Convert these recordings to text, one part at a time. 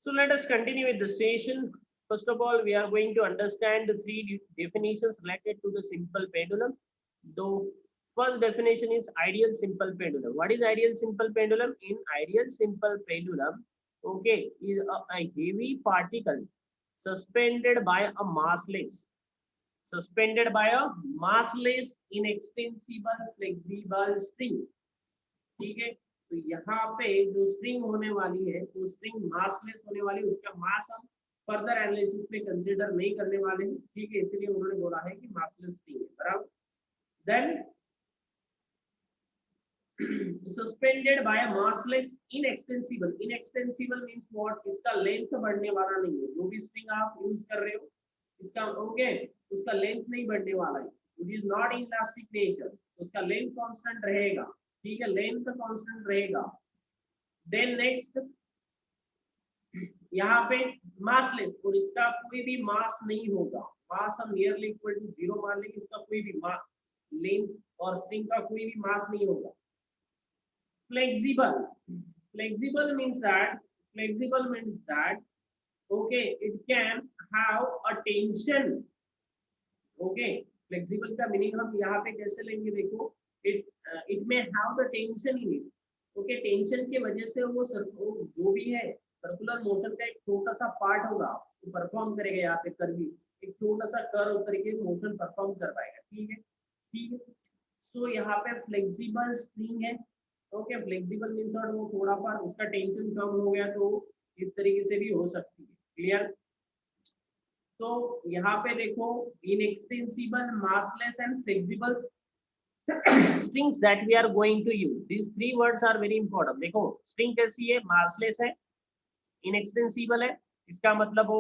So let us continue with the session. First of all, we are going to understand the three definitions related to the simple pendulum. The first definition is ideal simple pendulum. What is ideal simple pendulum? In ideal simple pendulum, okay, is a heavy particle suspended by a inextensible flexible string. ठीक है, तो यहाँ पे जो string होने वाली है वो स्ट्रिंग मासलेस होने वाली है, उसका मास हम फर्दर एनालिसिस में कंसीडर नहीं करने वाले हैं, ठीक है, इसलिए उन्होंने बोला है कि मासलेस स्ट्रिंग है, बराबर। Then suspended by massless inextensible means what, इसका लेंथ बढ़ने वाला नहीं है, जो भी स्ट्रिंग आप यूज कर रहे हो इसका ओके उसका लेंथ नहीं बढ़ने वाला है, it is not elastic nature, उसका लेंथ कांस्टेंट रहेगा, ठीक है, लेंथ कांस्टेंट रहेगा। देन नेक्स्ट यहाँ पे मासलेस, और इसका कोई भी मास नहीं होगा, मास हम नियरली इक्वल टू 0 मान लेंगे, इसका कोई भी लेंथ और स्ट्रिंग का कोई भी मास नहीं होगा। flexible means that okay, it can have a tension, okay, flexible का मीनिंग हम यहाँ पे कैसे लेंगे, देखो, इट में have the tension in it, okay, tension की वजह से वो जो भी है सर्कुलर मोशन का एक छोटा सा पार्ट होगा वो परफॉर्म करेगा, यहाँ पे कर्वी एक छोटा सा कर्व करके मोशन परफॉर्म कर पाएगा, ठीक है, ठीक है। सो यहाँ पे फ्लेक्सिबल स्ट्रिंग है, ओके, फ्लेक्सिबल मीन्स वो थोड़ा सा उसका टेंशन कम हो गया तो इस तरीके से भी हो सकती है, क्लियर। तो यहाँ पे देखो, inextensible, massless and flexible strings that we are going to use, these three words are very important। देखो स्ट्रिंग कैसी है, मासलेस है, इनएक्सटेंसिबल है, इसका मतलब वो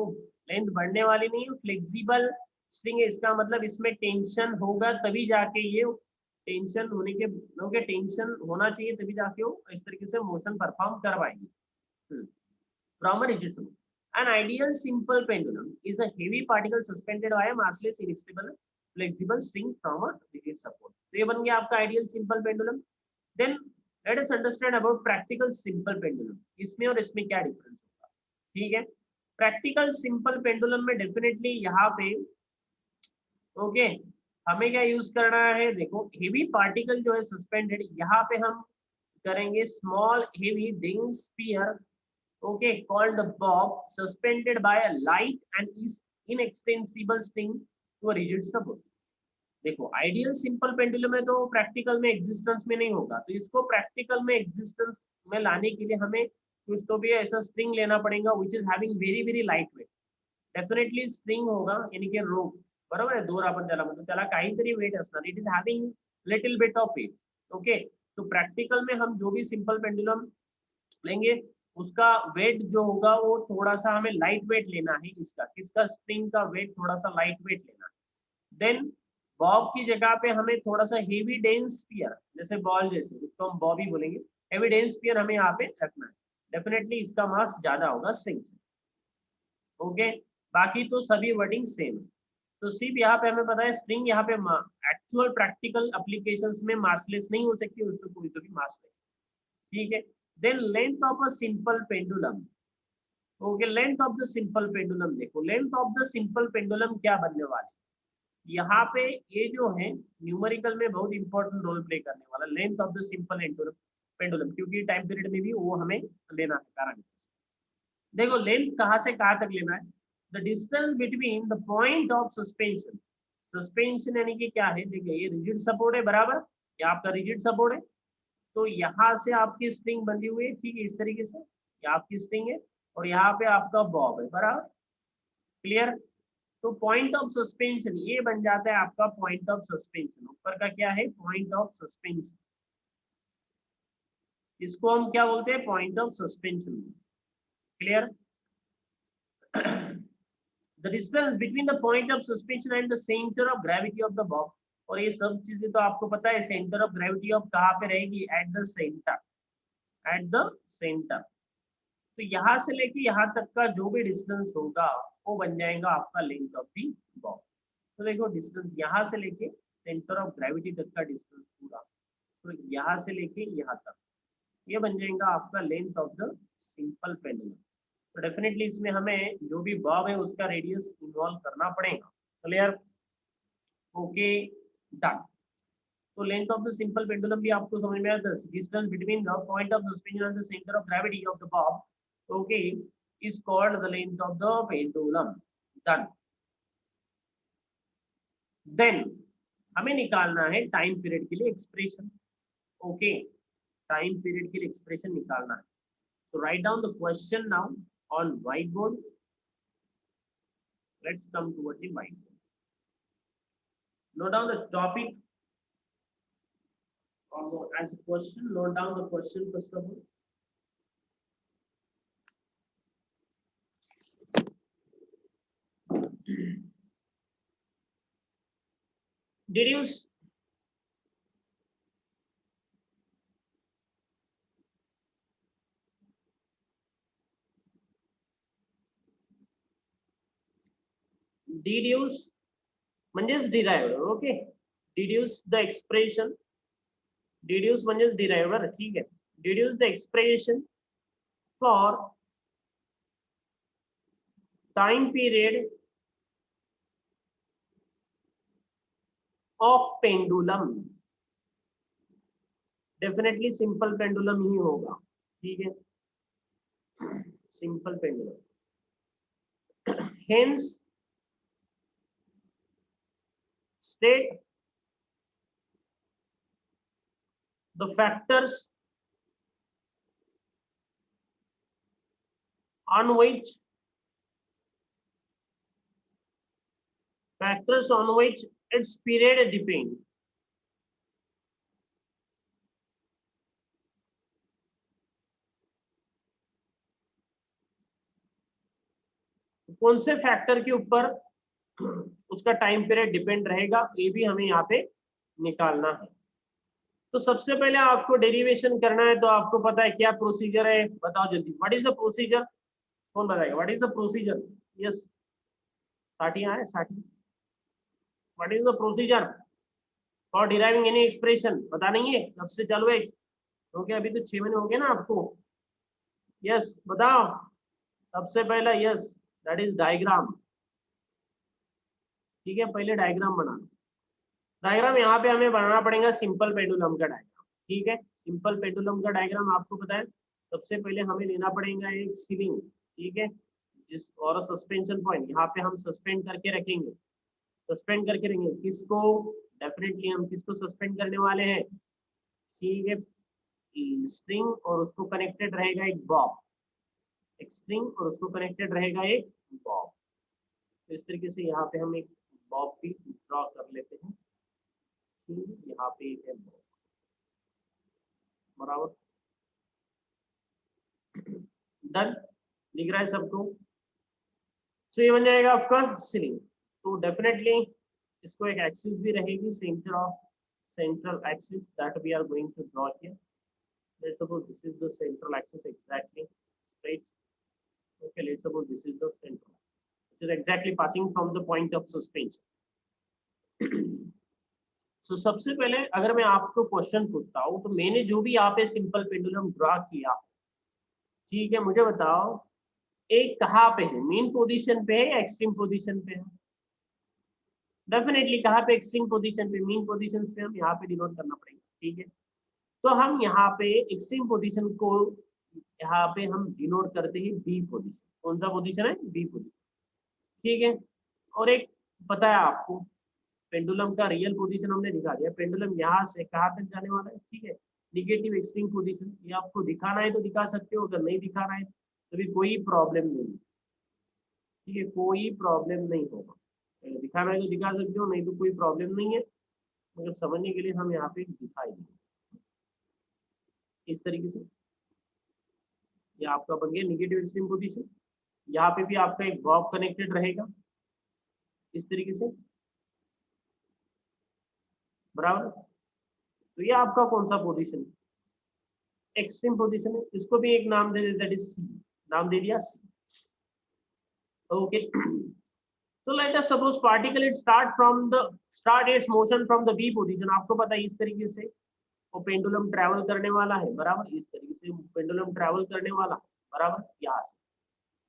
लेंथ बढ़ने वाली नहीं है, फ्लेक्सिबल स्ट्रिंग है, इसका मतलब इसमें टेंशन होगा तभी जाके ये टेंशन होने के ओके टेंशन होना चाहिए तभी जाके वो इस तरीके से मोशन परफॉर्म कर पाएगी। From a rigid support, an ideal simple pendulum is a heavy particle suspended by a massless inestable flexible string from a rigid support। तो ये बन गया आपका ideal simple pendulum. Then let us understand about practical simple pendulum, इसमें और इसमें क्या difference होगा, ठीक है। प्रैक्टिकल सिंपल पेंडुलम में डेफिनेटली यहाँ पे ओके हमें क्या यूज करना है, देखो हेवी पार्टिकल जो है सस्पेंडेड, यहाँ पे हम करेंगे small heavy dense sphere, okay, called the bob, suspended by a light and is inextensible string to a rigid support। देखो आइडियल सिंपल पेंडुलम है तो प्रैक्टिकल में एग्जिस्टेंस में नहीं होगा, तो इसको प्रैक्टिकल में एग्जिस्टेंस में लाने के लिए हमें कुछ तो भी ऐसा स्ट्रिंग लेना पड़ेगा which is having very very light weight, definitely string होगा यानी कि रोप, बरोबर आहे, दोर आपण त्याला म्हणतो, त्याला काहीतरी वेट असणार, it is having little bit of weight, okay. So practical में हम जो भी सिंपल पेंडुलम लेंगे उसका वेट जो होगा वो थोड़ा सा हमें लाइट वेट लेना है, इसका किसका स्ट्रिंग का वेट थोड़ा सा लाइट वेट लेना है। देन बॉब की जगह पे हमें थोड़ा सा हेवी डेंस स्फीयर, जैसे बॉल जैसे उसको हम बॉब ही बोलेंगे, हेवी डेंस स्फीयर हमें यहाँ पे रखना है, डेफिनेटली इसका मास ज्यादा होगा स्ट्रिंग से, ओके। बाकी तो सभी वर्डिंग सेम है। तो सिर्फ यहाँ पे हमें पता है स्ट्रिंग यहाँ पे एक्चुअल प्रैक्टिकल एप्लीकेशंस में मासलेस नहीं हो सकती, उसको कोई तो भी मास नहीं, ठीक है। Then length of a simple pendulum, okay, length of the simple pendulum, देखो length of the simple pendulum क्या बनने वाले, यहाँ पे ये जो है न्यूमेरिकल में बहुत इंपॉर्टेंट रोल प्ले करने वाला length of the simple pendulum, क्योंकि टाइम पीरियड में भी वो हमें लेना है पैरामीटर। देखो लेंथ कहाँ से कहाँ तक लेना है, the distance between the point of suspension, suspension यानी कि क्या है, देखिए ये रिजिड सपोर्ट है, बराबर, ये आपका रिजिड सपोर्ट है, तो यहाँ से आपकी स्ट्रिंग बंधी हुई है, ठीक है, इस तरीके से ये आपकी स्ट्रिंग है और यहाँ पे आपका बॉब है, बराबर, क्लियर। तो पॉइंट ऑफ सस्पेंशन ये बन जाता है आपका पॉइंट ऑफ सस्पेंशन, ऊपर का क्या है, पॉइंट ऑफ सस्पेंशन, इसको हम क्या बोलते हैं, point of suspension, clear. The distance between the point of suspension and the centre of gravity of the Bob, और ये सब चीजें तो आपको पता है, सेंटर ऑफ ग्रेविटी ऑफ कहाँ पे रहेगी, at the centre, at the centre. तो यहाँ से लेके यहाँ तक का जो भी डिस्टेंस होगा वो बन जाएगा आपका लेंथ ऑफ दी बॉब। तो देखो डिस्टेंस यहाँ से लेके सेंटर ऑफ ग्रेविटी तक का डिस्टेंस पूरा, तो यहाँ से लेके यहाँ तक ये बन जाएगा आपका length of the simple pendulum, तो डेफिनेटली इसमें हमें जो भी बॉब है उसका रेडियस इन्वॉल्व करना पड़ेगा। क्लियर? Okay, done. तो length of the simple pendulum भी आपको समझ में आया। Distance between the point of suspension and the centre of gravity of the bob okay is called the length of the pendulum. Done. Then हमें निकालना है time period के लिए एक्सप्रेशन। ओके, टाइम पीरियड के लिए एक्सप्रेशन निकालना है। So write down the question now on white board. Let's come towards the white board. Note down the topic as a question. Note down the question first of all. Deduce म्हणजेच derive. Okay, deduce the expression. Deduce म्हणजेच derive बरं, ठीक आहे. Deduce the expression for time period of pendulum. Definitely simple pendulum ही होगा, ठीक है, simple pendulum. Hence state the factors on which its period depend. कौन से फैक्टर के ऊपर उसका टाइम पीरियड डिपेंड रहेगा, ये भी हमें यहाँ पे निकालना है। तो सबसे पहले आपको डेरिवेशन करना है, तो आपको पता है क्या प्रोसीजर है, बताओ जल्दी। What is the procedure? कौन बताएगा what is the procedure? Yes, साठी है साठी। What is the procedure for deriving any expression? पता नहीं है, कब से चालू है? ओके, अभी तो 6 महीने हो गए ना आपको। यस, बताओ। सबसे पहला यस, दैट इज डायग्राम। ठीक है, पहले डायग्राम बनाना। डायग्राम यहाँ पे हमें बनाना पड़ेगा सिंपल पेंडुलम का डायग्राम। ठीक है, सिंपल पेंडुलम का डायग्राम आपको पता है। सबसे पहले हमें लेना पड़ेगा एक सीलिंग, ठीक है, जिस और सस्पेंशन पॉइंट यहाँ पे हम सस्पेंड करके रखेंगे। सस्पेंड करके रखेंगे किसको? डेफिनेटली हम किसको सस्पेंड करने वाले हैं? ठीक है, स्ट्रिंग, और उसको कनेक्टेड रहेगा एक बॉब। एक स्ट्रिंग और उसको कनेक्टेड रहेगा एक बॉब। तो इस तरीके से यहाँ पे हम एक बॉब भी ड्रॉ कर लेते हैं। यहाँ पे एक है बराबर। डन, दिख रहा है सबको? सो ये बन जाएगा आपका सीलिंग। तो डेफिनेटली इसको एक एक्सिस भी रहेगी, central axis that we are going to draw here. Let's suppose this is the central axis exactly straight. Okay, let's suppose this is the central which is exactly passing from the point of suspension. So सबसे पहले अगर मैं आपको question पूछता हूँ, तो मैंने जो भी यहाँ पे सिंपल पेंडुलम ड्रॉ किया, ठीक है, मुझे बताओ एक कहाँ पे है? मेन पोजीशन पे है या एक्सट्रीम पोजीशन पे है? डेफिनेटली कहाँ पे? एक्सट्रीम पोजीशन पे। मेन पोजीशन पे हम यहाँ पे डिनोट करना पड़ेगा, ठीक है। तो हम यहाँ पे एक्सट्रीम पोजीशन को यहाँ पे हम डिनोट करते हैं बी पोजीशन। कौन सा पोजीशन है? बी पोजीशन, ठीक है। और एक पता है आपको, पेंडुलम का रियल पोजीशन हमने दिखा दिया। पेंडुलम यहाँ से कहाँ तक जाने वाला है, ठीक है, निगेटिव एक्सट्रीम पोजीशन। ये आपको दिखाना है तो दिखा सकते हो, अगर नहीं दिखाना है तो भी कोई प्रॉब्लम नहीं, ठीक है, कोई प्रॉब्लम नहीं होगा। अगर दिखाना है तो दिखा सकते हो, नहीं तो कोई प्रॉब्लम नहीं है। मगर समझने के लिए हम यहाँ पे दिखाई देंगे इस तरीके से। ये आपका बन गया निगेटिव एक्सट्रीम पोजीशन। यहाँ पे भी आपका एक बॉब कनेक्टेड रहेगा इस तरीके से, बराबर। तो ये आपका कौन सा पोजीशन है? एक्सट्रीम पोजीशन है। इसको भी एक नाम दे देते, दैट इज सी। नाम दे दिया C. Okay, so let us suppose particle it start its motion from the b position। आपको पता है इस तरीके से वो पेंडुलम ट्रैवल करने वाला है, बराबर। इस तरीके से पेंडुलम ट्रैवल करने वाला है, बराबर, यहाँ से।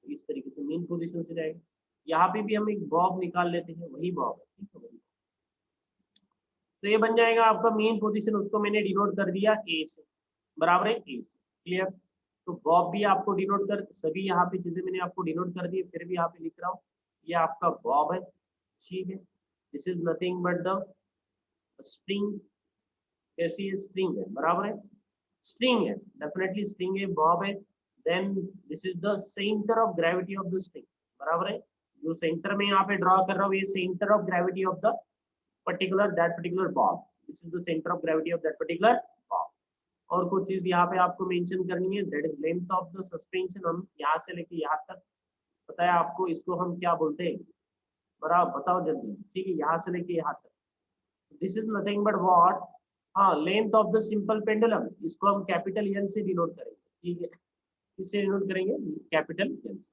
इस तरीके से मेन पोजीशन से जाएगा। यहाँ पे भी हम एक बॉब निकाल लेते हैं, वही बॉब है, ठीक है वही। तो ये बन जाएगा आपका मेन पोजीशन, उसको मैंने डिनोट कर दिया ए से, बराबर है ए से। क्लियर। तो बॉब भी आपको डिनोट कर, सभी यहाँ पे चीजें मैंने आपको डिनोट कर दी, फिर भी यहाँ पे लिख रहा हूँ, ये आपका बॉब है, ठीक है। This is nothing but the string, कैसी है, स्ट्रिंग है, बराबर है, स्ट्रिंग है, डेफिनेटली स्ट्रिंग है, बॉब है। Then this is the centre of gravity of the string, बराबर है। जो सेंटर में यहाँ पे ड्रॉ कर रहा हूँ, ये centre of gravity of the particular bob, this is the center of gravity of that particular bob। और कुछ चीज यहाँ पे आपको मेंशन करनी है, that is length of the suspension. हम यहाँ से लेके यहाँ तक पता है आपको, इसको हम क्या बोलते हैं, बराबर बताओ जल्दी, ठीक है, यहाँ से लेके यहाँ तक। This is nothing but what, हाँ, length of the simple pendulum, इसको हम कैपिटल एल से डिनोट करेंगे, ठीक है, किससे डिनोट करेंगे, कैपिटल एल से।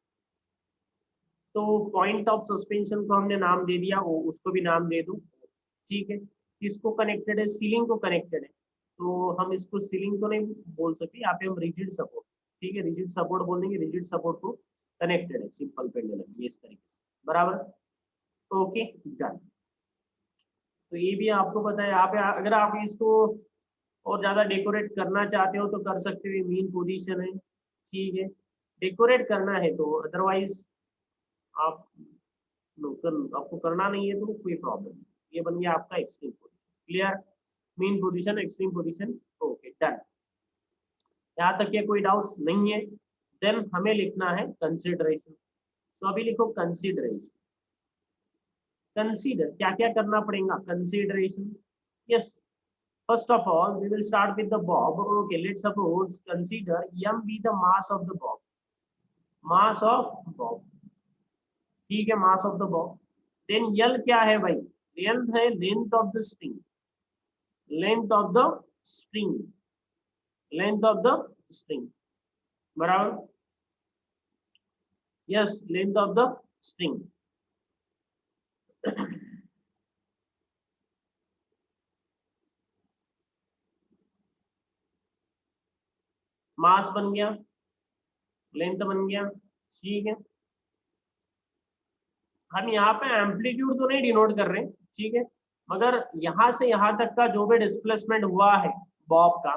तो पॉइंट ऑफ सस्पेंशन को हमने नाम दे दिया, वो उसको भी नाम दे दूं, ठीक है। किसको कनेक्टेड है, सीलिंग को कनेक्टेड है, तो हम इसको सीलिंग तो नहीं बोल सकते, यहाँ पे हम रिजिड सपोर्ट, ठीक है, रिजिड सपोर्ट बोल देंगे, रिजिड सपोर्ट को कनेक्टेड है सिंपल पेंडुलम, ये इस तरीके से, बराबर। Okay done. तो ये भी आपको पता है, यहाँ पे अगर आप इसको और ज्यादा डेकोरेट करना चाहते हो तो कर सकते हो, मेन पोजीशन है, ठीक है, डेकोरेट करना है तो, अदरवाइज आप आपको करना नहीं है तो कोई प्रॉब्लम नहीं। ये बन गया आपका extreme position. Clear, main position, extreme position, okay done. यहाँ तक के कोई डाउट्स नहीं है। देन हमें लिखना है कंसिडरेशन। तो अभी लिखो कंसिडरेशन। कंसीडर क्या क्या करना पड़ेगा, consideration, yes. First of all, we will start with the bob. Okay, let's suppose consider m be the mass of the bob. Mass of bob, ठीक है, mass of the bob. Then L क्या है भाई, length है, length of the string, length of the string, length of the string, बराबर, yes, length of the string. Mass बन गया, length बन गया, ठीक है। हम यहाँ पे एम्पलीट्यूड तो नहीं डिनोट कर रहे, ठीक है, मगर यहाँ से यहाँ तक का जो भी डिस्प्लेसमेंट हुआ है बॉब का,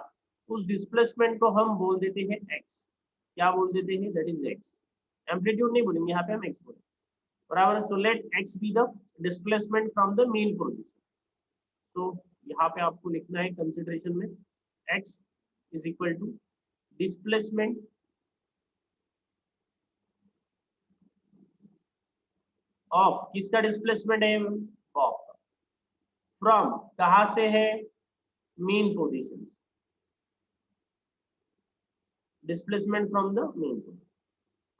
उस डिस्प्लेसमेंट को हम बोल देते हैं एक्स। क्या बोल देते हैं, दैट इज एक्स। एम्पलीट्यूड नहीं बोलेंगे यहाँ पे, हम एक्स बोलेंगे, बराबर। So let X be the displacement from the mean position. तो यहाँ पे आपको लिखना है कंसिडरेशन में, X is equal to displacement of, किसका डिस्प्लेसमेंट है, ऑफ, फ्रॉम, कहाँ से है, mean position, displacement from the mean position.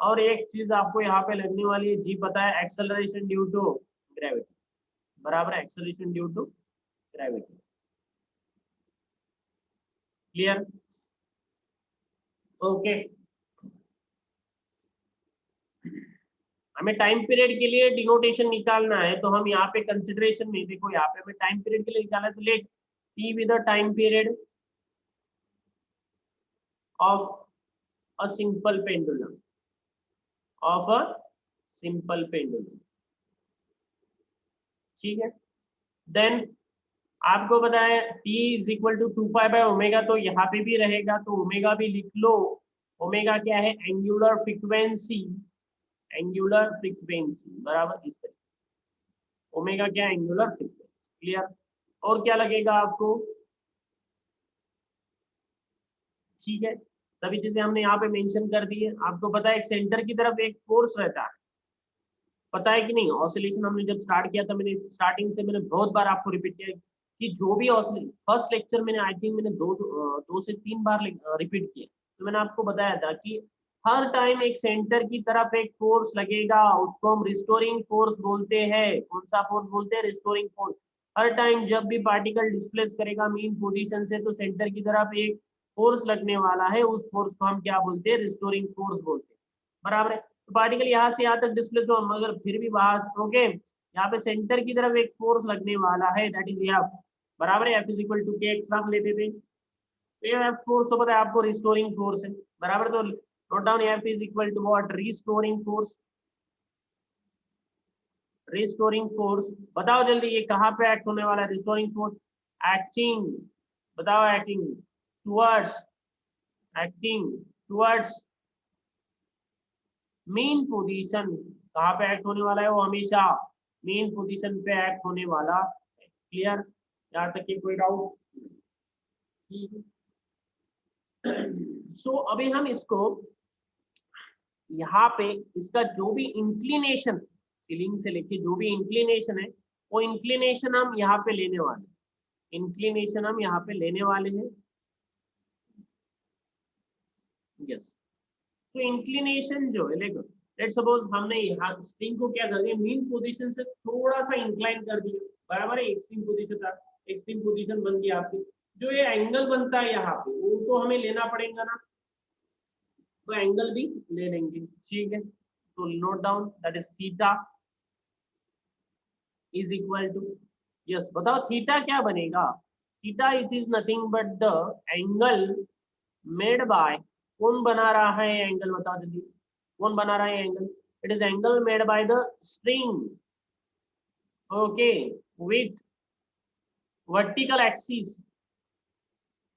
और एक चीज आपको यहाँ पे लगने वाली है, जी पता है, एक्सेलरेशन ड्यू टू ग्रेविटी, बराबर, acceleration due to gravity. Clear, okay. हमें टाइम पीरियड के लिए डिनोटेशन निकालना है, तो हम यहाँ पे कंसिडरेशन में देखो, यहाँ पे हमें टाइम पीरियड के लिए निकालना है, तो let T with the time period of a simple pendulum, of a simple pendulum, ठीक है। देन आपको पता है t इज इक्वल टू 2π/ओमेगा, तो यहाँ पे भी रहेगा, तो ओमेगा भी लिख लो। ओमेगा क्या है, एंगुलर फ्रीक्वेंसी, एंगुलर फ्रीक्वेंसी, बराबर, इस तरीके से ओमेगा क्या है, एंगुलर फ्रीक्वेंसी। क्लियर, और क्या लगेगा आपको, ठीक है, सभी चीजें हमने यहाँ पे मेंशन कर दी है। आपको पता है एक सेंटर की तरफ एक फोर्स रहता है, पता है कि नहीं। ऑसिलेशन हमने जब स्टार्ट किया था, मैंने स्टार्टिंग से मैंने बहुत बार आपको रिपीट किया कि जो भी फर्स्ट लेक्चर मैंने आई थिंक मैंने दो से तीन बार रिपीट किया, तो मैंने आपको बताया था कि हर टाइम एक सेंटर की तरफ एक फोर्स लगेगा, उसको हम रिस्टोरिंग फोर्स बोलते हैं। कौन सा फोर्स बोलते हैं, रिस्टोरिंग फोर्स। हर टाइम जब भी पार्टिकल डिस्प्लेस करेगा मेन पोजीशन से, तो सेंटर की तरफ एक फोर्स लगने वाला है, उस फोर्स को हम क्या बोलते हैं, रिस्टोरिंग फोर्स बोलते हैं, बराबर है। तो पार्टिकल यहाँ से यहाँ तक डिस्प्लेस हो, मगर फिर भी बाहर, ओके, यहाँ पे सेंटर की तरफ एक फोर्स लगने वाला है, दैट इज एफ, बराबर है। एफ इज इक्वल टू के एक्स रख लेते थे, तो ये एफ फोर्स तो पता है आपको, रिस्टोरिंग फोर्स है, बराबर। तो note down F is equal to what, restoring force. Restoring force बताओ जल्दी, ये कहाँ पे एक्ट होने वाला है? रिस्टोरिंग फोर्स एक्टिंग, बताओ acting towards, acting towards mean position. कहाँ पे एक्ट होने वाला है? वो हमेशा मेन पोजीशन पे एक्ट होने वाला है। क्लियर? यहाँ तक की कोई डाउट? सो अभी हम इसको यहाँ पे इसका जो भी इंक्लिनेशन, सीलिंग से लेके जो भी इंक्लिनेशन है, वो इंक्लिनेशन हम यहाँ पे लेने वाले हैं। इंक्लिनेशन हम यहाँ पे लेने वाले हैं। यस, तो इंक्लिनेशन जो है, देखो लेट सपोज हमने यहाँ स्प्रिंग को क्या कर दिया, मीन पोजीशन से थोड़ा सा इंक्लाइन कर दिया, बराबर है। एक्सट्रीम पोजीशन था, एक्सट्रीम पोजीशन बन गया आपकी। जो ये एंगल बनता है यहाँ पे, वो तो हमें लेना पड़ेगा ना, तो एंगल भी ले लेंगे, ठीक है। तो note down that is theta is equal to, yes बताओ थीटा क्या बनेगा? Theta it is nothing but the angle made by, कौन बना रहा है एंगल, बताओ जल्दी, कौन बना रहा है angle? It is angle made by the string, okay, with vertical axis,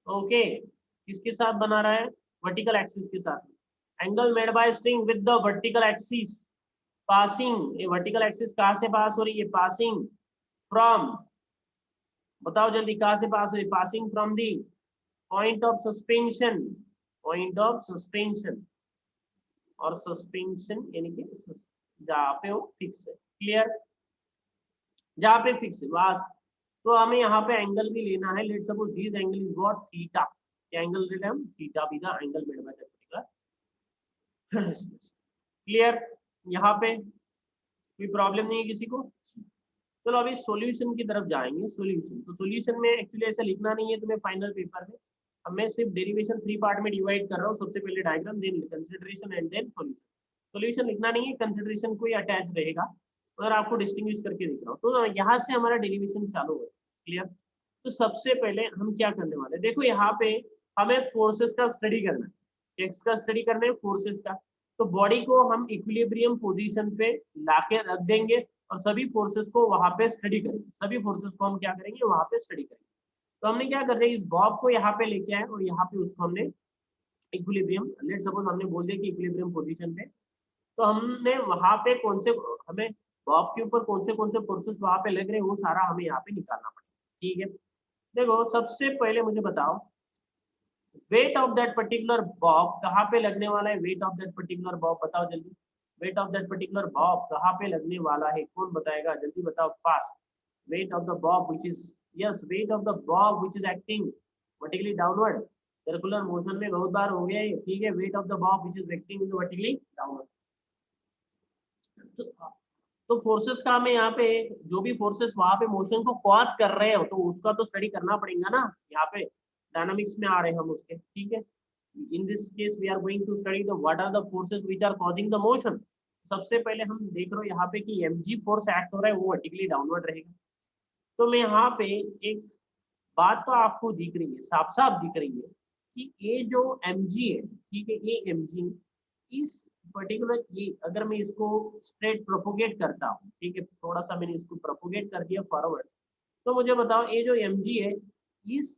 okay. किसके साथ बना रहा है? वर्टिकल एक्सिस के साथ। Angle made bye string with the vertical axis passing, ये वर्टिकल एक्सिस कहाँ से पास हो रही है? पासिंग फ्रॉम, बताओ जल्दी कहाँ से पास हो रही है? Passing from the point of suspension, point of suspension, और सस्पेंशन यानी कि जहाँ पे वो फिक्स है। क्लियर? जहाँ पे फिक्स है बस। तो हमें यहाँ पे एंगल भी लेना है। Let suppose this angle is what, theta. क्या एंगल ले रहे हैं हम? थीटा भी the angle made by that particular. Clear? यहाँ पे कोई प्रॉब्लम नहीं है किसी को? चलो अभी सॉल्यूशन की तरफ जाएंगे। सॉल्यूशन, तो सॉल्यूशन में एक्चुअली ऐसा लिखना नहीं है तुम्हें फाइनल पेपर में। अब मैं सिर्फ डेरिवेशन 3 पार्ट में डिवाइड कर रहा हूँ। सबसे पहले diagram, then consideration and then solution. Solution लिखना नहीं है, कंसिडरेशन को ही अटैच रहेगा, अगर आपको डिस्टिंग्विश करके दिख रहा हूँ। तो यहाँ से हमारा डेरिवेशन चालू है। क्लियर? तो सबसे पहले हम क्या करने वाले हैं, देखो यहाँ पे हमें फोर्सेस का स्टडी करना है। किसका स्टडी करना है? फोर्सेस का। तो बॉडी को हम इक्विलिब्रियम पोजीशन पे लाके रख देंगे और सभी फोर्सेस को वहां पे स्टडी करेंगे। सभी फोर्सेस को हम क्या करेंगे? वहां पे स्टडी करेंगे। तो हमने क्या कर रहे हैं, इस बॉब को यहाँ पे लेके आए और यहाँ पे उसको हमने इक्विलिब्रियम, लेट सपोज हमने बोल दिया कि इक्विलिब्रियम पोजीशन पे, तो हमने वहां पे कौन से, हमें बॉब के ऊपर कौन से फोर्सेस वहां पे लग रहे हैं, वो सारा हमें यहाँ पे निकालना पड़ेगा। ठीक है, देखो सबसे पहले मुझे बताओ weight of that particular Bob कहाँ पे लगने वाला है? Weight of that particular Bob बताओ जल्दी। Weight of that particular Bob कहाँ पे लगने वाला है? कौन बताएगा? जल्दी बताओ fast. Weight of the Bob which is, yes weight of the Bob which is acting vertically downward. Circular motion में बहुत बार हो गया है, ठीक है। Weight of the Bob which is acting vertically downward. तो फोर्सेस का हमें यहाँ पे, जो भी फोर्सेस वहां पे मोशन को कॉज कर रहे हो, तो उसका तो स्टडी करना पड़ेगा ना। यहाँ पे डायनामिक्स में आ रहे हैं हम उसके, ठीक है। In this case we are going to study the what are the forces which are causing the motion. सबसे पहले हम देख रहे हो यहाँ पे कि mg फोर्स एक्ट हो रहा है, वो वर्टिकली डाउनवर्ड रहेगा। तो मैं यहाँ पे एक बात तो आपको दिख रही है, साफ साफ दिख रही है कि ये जो mg है, ठीक है, ये mg इस पर्टिकुलर, ये अगर मैं इसको स्ट्रेट प्रोपोगेट करता हूँ, ठीक है, थोड़ा सा मैंने इसको प्रोपोगेट कर दिया फॉरवर्ड, तो मुझे बताओ ये जो mg है, इस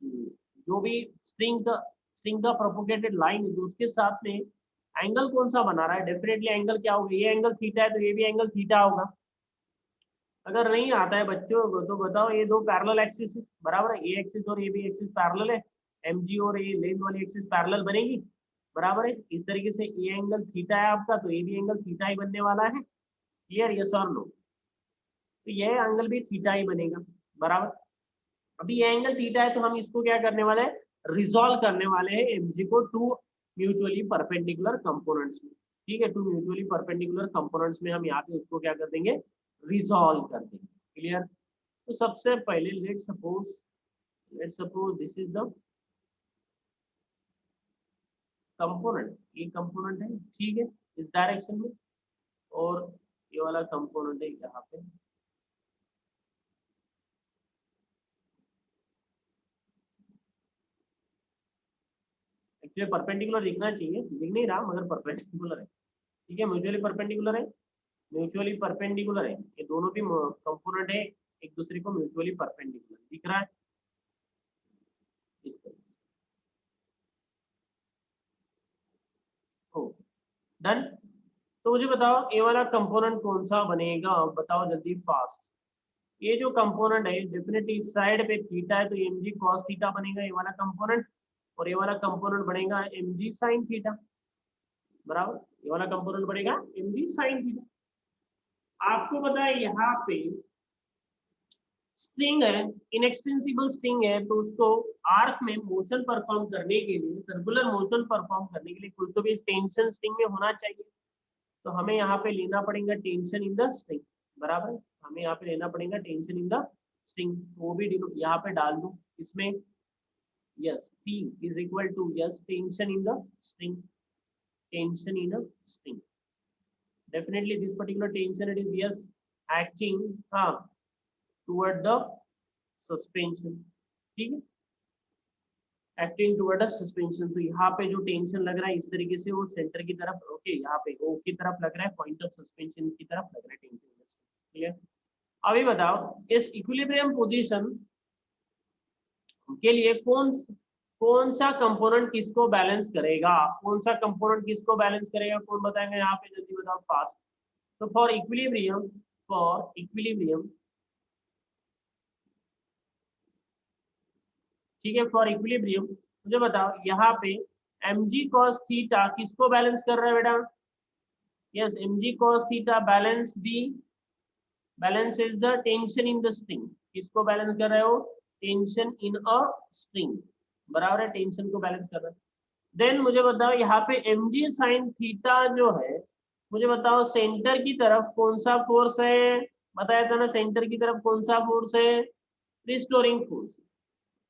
जो भी स्ट्रिंग का प्रोपोगेटेड लाइन है, तो उसके साथ में एंगल कौन सा बना रहा है? डेफिनेटली एंगल क्या होगा? ये एंगल थीटा है, तो ये भी एंगल थीटा होगा। अगर नहीं आता है बच्चों को तो बताओ, ये दो पैरेलल एक्सिस है, बराबर है, ए एक्सिस और ए बी एक्सिस पैरेलल है, mg और ये लेंथ वाली एक्सिस पैरेलल बनेगी, बराबर है। इस तरीके से ये एंगल थीटा है आपका, तो ये भी एंगल थीटा ही बनने वाला है। क्लियर? यस और नो? तो यह एंगल भी थीटा ही बनेगा, बराबर। अभी ये एंगल थीटा है, तो हम इसको क्या करने वाले हैं? रिजॉल्व करने वाले हैं mg को टू म्यूचुअली परपेंडिकुलर कंपोनेंट्स में। ठीक है, टू म्यूचुअली परपेंडिकुलर कंपोनेंट्स में हम यहाँ पे उसको क्या कर देंगे? रिजॉल्व कर देंगे। क्लियर? तो सबसे पहले let suppose this is the component, ये कंपोनेंट है, ठीक है, इस डायरेक्शन में, और ये वाला कंपोनेंट है यहाँ पे। एक्चुअली परपेंडिकुलर लिखना चाहिए, लिख नहीं रहा मगर परपेंडिकुलर है, ठीक है, म्यूचुअली परपेंडिकुलर है, म्यूचुअली परपेंडिकुलर है, ये दोनों भी कंपोनेंट है एक दूसरे को म्यूचुअली परपेंडिकुलर दिख रहा है इस तरह से। Okay done. तो मुझे बताओ ये वाला कंपोनेंट कौन सा बनेगा, बताओ जल्दी फास्ट। ये जो कंपोनेंट है डेफिनेटली इस साइड पे थीटा है तो एम जी कॉस थीटा बनेगा ये वाला कंपोनेंट, और ये वाला कंपोनेंट बनेगा एम जी साइन थीटा, बराबर, ये वाला कंपोनेंट बनेगा एम जी साइन थीटा। आपको पता है यहाँ पे स्ट्रिंग है, इनएक्सटेंसिबल स्ट्रिंग है, तो उसको आर्क में मोशन परफॉर्म करने के लिए, सर्कुलर मोशन परफॉर्म करने के लिए कुछ तो भी टेंशन स्ट्रिंग में होना चाहिए, तो हमें यहाँ पे लेना पड़ेगा टेंशन इन द स्ट्रिंग, बराबर, हमें यहाँ पे लेना पड़ेगा टेंशन इन द स्ट्रिंग, वो भी यहाँ पे डाल दूं इसमें, yes P is equal to yes tension in the string, tension in a string, definitely this particular tension it is yes acting toward the suspension, ठीक है, एक्टिंग टुवर्ड द सस्पेंशन। तो यहाँ पे जो टेंशन लग रहा है इस तरीके से वो सेंटर की तरफ, ओके यहाँ पे ओ की तरफ लग रहा है, पॉइंट ऑफ सस्पेंशन की तरफ लग रहा है टेंशन, क्लियर। अभी बताओ इस इक्विलिब्रियम पोजीशन के लिए कौन सा कंपोनेंट किसको बैलेंस करेगा, कौन सा कंपोनेंट किसको बैलेंस करेगा, कौन बताएंगे यहाँ पे, जल्दी बताओ फास्ट। तो फॉर इक्विलिब्रियम ठीक है, फॉर इक्विलिब्रियम मुझे बताओ यहाँ पे mg cos थीटा किसको बैलेंस कर रहा है बेटा, yes mg cos theta balance is the tension in the string, किसको बैलेंस कर रहे हो, टेंशन इन अ स्ट्रिंग, बराबर है, टेंशन को बैलेंस कर रहा है। देन मुझे बताओ यहाँ पे mg sin थीटा जो है, मुझे बताओ सेंटर की तरफ कौन सा फोर्स है, बताया था ना सेंटर की तरफ कौन सा फोर्स है, रिस्टोरिंग फोर्स,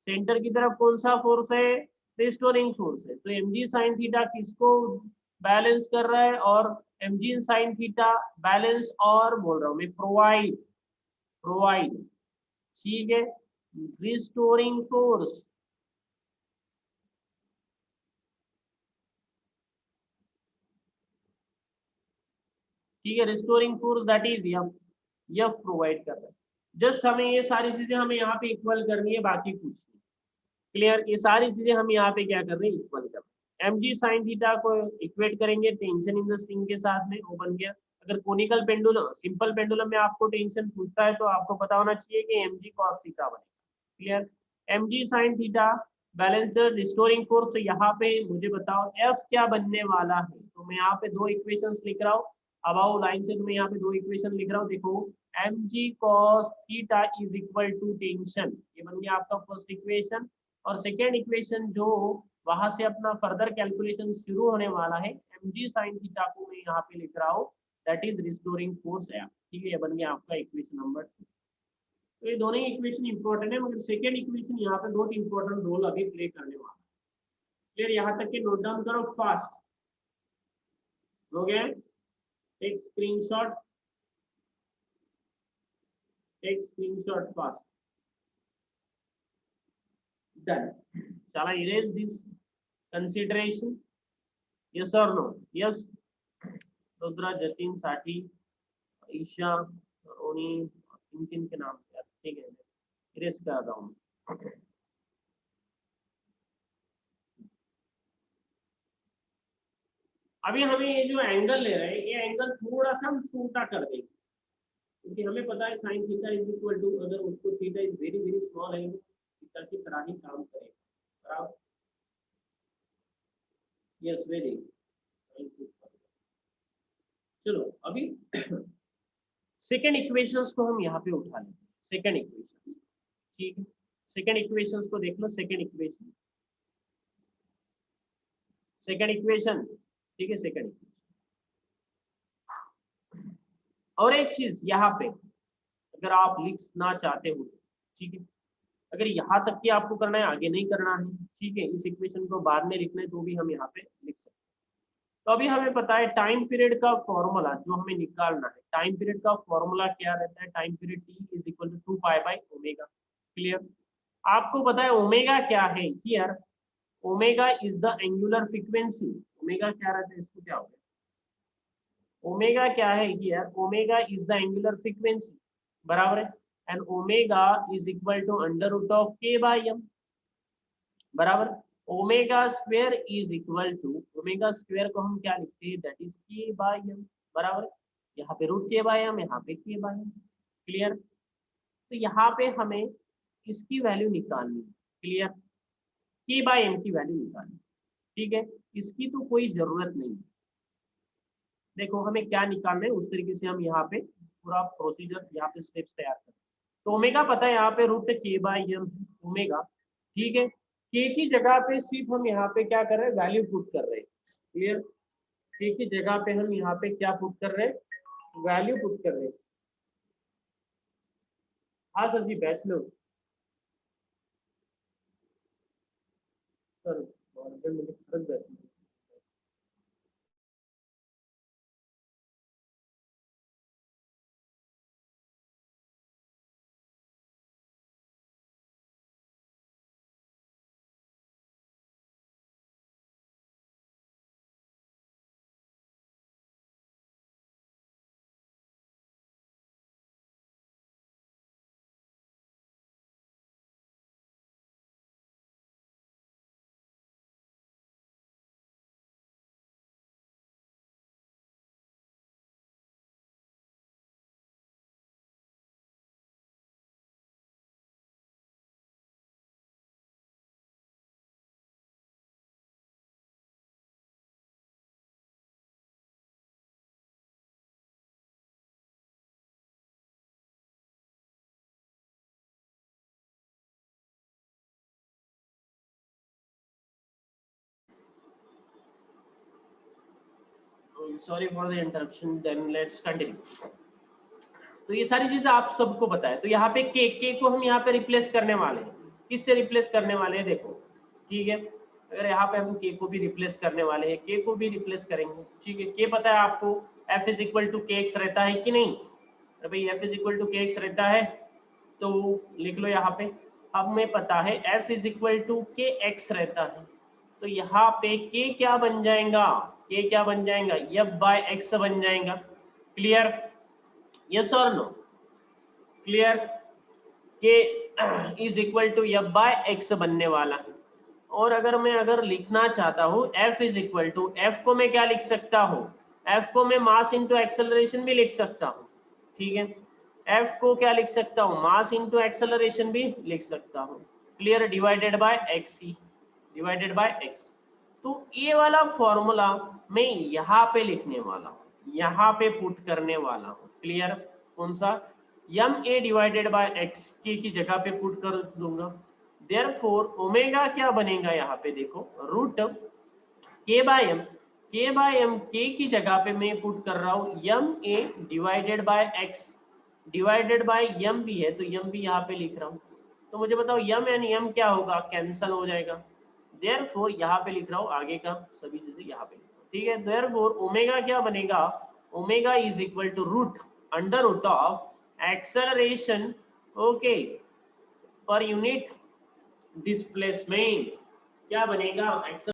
सेंटर की तरफ कौन सा फोर्स है, रिस्टोरिंग फोर्स है, तो mg sin थीटा किसको बैलेंस कर रहा है, और mg sin थीटा बैलेंस और बोल रहा हूं मैं प्रोवाइड ठीक है रिस्टोरिंग फोर्स, ठीक है, restoring force that is F provide कर रहा है। जस्ट हमें ये सारी चीजें हमें यहाँ पे इक्वल करनी है, बाकी कुछ नहीं, क्लियर, ये सारी चीजें हम यहाँ पे क्या कर रहे हैं, इक्वल कर रहे हैं। mg sin थीटा को इक्वेट करेंगे टेंशन इन द स्ट्रिंग के साथ में, वो बन गया। अगर कोनिकल पेंडुलम, सिंपल पेंडुलम में आपको टेंशन पूछता है तो आपको पता होना चाहिए कि mg cos थीटा बनेगा, clear. mg sin theta balance the restoring force, तो यहाँ पे मुझे बताओ f क्या बनने वाला है, तो मैं यहाँ पे दो इक्वेशंस लिख रहा हूँ, अबाउ लाइन से तो मैं यहाँ पे दो इक्वेशन लिख रहा हूँ, देखो mg cos theta is equal to tension, ये बन गया आपका फर्स्ट इक्वेशन, और सेकेंड इक्वेशन जो वहां से अपना फर्दर कैलकुलेशन शुरू होने वाला है, mg sin थीटा को मैं यहाँ पे लिख रहा हूँ दैट इज रिस्टोरिंग फोर्स है, ठीक है, ये बन गया आपका इक्वेशन नंबर 2। तो ये दोनों ही इक्वेशन इंपॉर्टेंट है, मगर सेकेंड इक्वेशन यहाँ पे बहुत इंपॉर्टेंट रोल अभी प्ले करने वाला है, क्लियर, यहाँ तक के नोट डाउन करो फास्ट, हो गया, take screenshot fast, done. Shall I erase this consideration? Yes or no? Yes. Rudra, Jatin, Sathi, Isha, रोनी, किन किन के नाम से, ठीक है, इरेज कर रहा हूँ। अभी हमें ये जो एंगल ले रहे हैं, ये एंगल थोड़ा सा हम छोटा कर देंगे, क्योंकि हमें पता है sine theta is equal to, अगर उसको theta is very very small है, थीटा की तरह ही काम करेगा, बराबर, यस वेरी, चलो अभी सेकेंड इक्वेशंस को हम यहाँ पे उठा लेंगे, सेकेंड इक्वेशंस, ठीक है, सेकेंड इक्वेशंस को देख लो, सेकेंड इक्वेशन ठीक है, सेकेंड इक्वेशन। और एक चीज यहाँ पे अगर आप लिखना चाहते हो, ठीक है, अगर यहाँ तक कि आपको करना है, आगे नहीं करना है, ठीक है, इस इक्वेशन को बाद में लिखना है तो भी हम यहाँ पे लिख सकते हैं। तो अभी हमें पता है टाइम पीरियड का फॉर्मूला जो हमें निकालना है, टाइम पीरियड का फॉर्मूला क्या रहता है, time period t is equal to 2 pi by omega, clear. आपको पता है ओमेगा क्या है, here omega is the angular frequency, ओमेगा क्या रहता है, इसको क्या होगा, ओमेगा क्या है here, omega is the angular frequency, बराबर है, and omega is equal to under root of K by M, बराबर। Omega square is equal to, omega square को हम क्या लिखते हैं, दैट इज के बाई एम, बराबर। यहाँ पे रूट के बाई एम, यहाँ पे के बाई एम, क्लियर। तो यहाँ पे हमें इसकी वैल्यू निकालनी है, क्लियर, के बाई एम की वैल्यू निकालनी, ठीक है। इसकी तो कोई जरूरत नहीं, देखो हमें क्या निकालना है उस तरीके से हम यहाँ पे पूरा प्रोसीजर यहाँ पे स्टेप्स तैयार करें। तो ओमेगा पता है यहाँ पे रूट के बाई एम ओमेगा, ठीक है। के की जगह पे सिर्फ हम यहाँ पे क्या कर रहे हैं, वैल्यू पुट कर रहे हैं, क्लियर। के की जगह पे हम यहाँ पे क्या पुट कर रहे हैं, वैल्यू पुट कर रहे हैं। हाँ सर जी, बैच में सर, मुझे तुरंत बैच में। Sorry for the interruption, then let's continue. तो ये सारी चीजें आप सबको पता है। तो यहाँ पे के को हम यहाँ पे रिप्लेस करने वाले हैं, किससे रिप्लेस करने वाले हैं, देखो, ठीक है। अगर यहाँ पे हम के को भी रिप्लेस करने वाले हैं, के को भी रिप्लेस करेंगे, ठीक है। के पता है आपको एफ इज इक्वल टू के एक्स रहता है कि नहीं, अरे भाई एफ इज इक्वल टू के एक्स रहता है, तो लिख लो यहाँ पे। हमें पता है एफ इज इक्वल टू के एक्स रहता है, तो यहाँ पे के क्या बन जाएगा, के क्या बन जाएगा, एफ बाय एक्स बन जाएगा, क्लियर, यस और no, clear. K is equal to F by X बनने वाला है। और अगर मैं लिखना चाहता हूँ F is equal to, F को मैं क्या लिख सकता हूँ, एफ को मैं मास इंटू एक्सेलरेशन भी लिख सकता हूँ, ठीक है। एफ को क्या लिख सकता हूँ, मास इंटू एक्सेलरेशन भी लिख सकता हूँ, clear, divided by X C, divided by X. तो ये वाला फॉर्मूला मैं यहाँ पे लिखने वाला हूँ, यहाँ पे पुट करने वाला हूँ, क्लियर। कौन सा, M A divided by X, K की जगह पे पुट कर दूंगा। देयरफॉर ओमेगा क्या बनेगा, यहाँ पे देखो, root K by M, K by M, K की जगह पे मैं पुट कर रहा हूँ M A divided by X, divided by M भी है तो एम भी यहाँ पे लिख रहा हूँ। तो मुझे बताओ एम एंड एम क्या होगा, कैंसल हो जाएगा। देयरफॉर यहाँ पे लिख रहा हूँ, आगे का सभी चीजें यहाँ पे लिख रहा हूँ, ठीक है। देयरफॉर ओमेगा क्या बनेगा, omega is equal to root under root of acceleration, okay, per unit displacement, क्या बनेगा,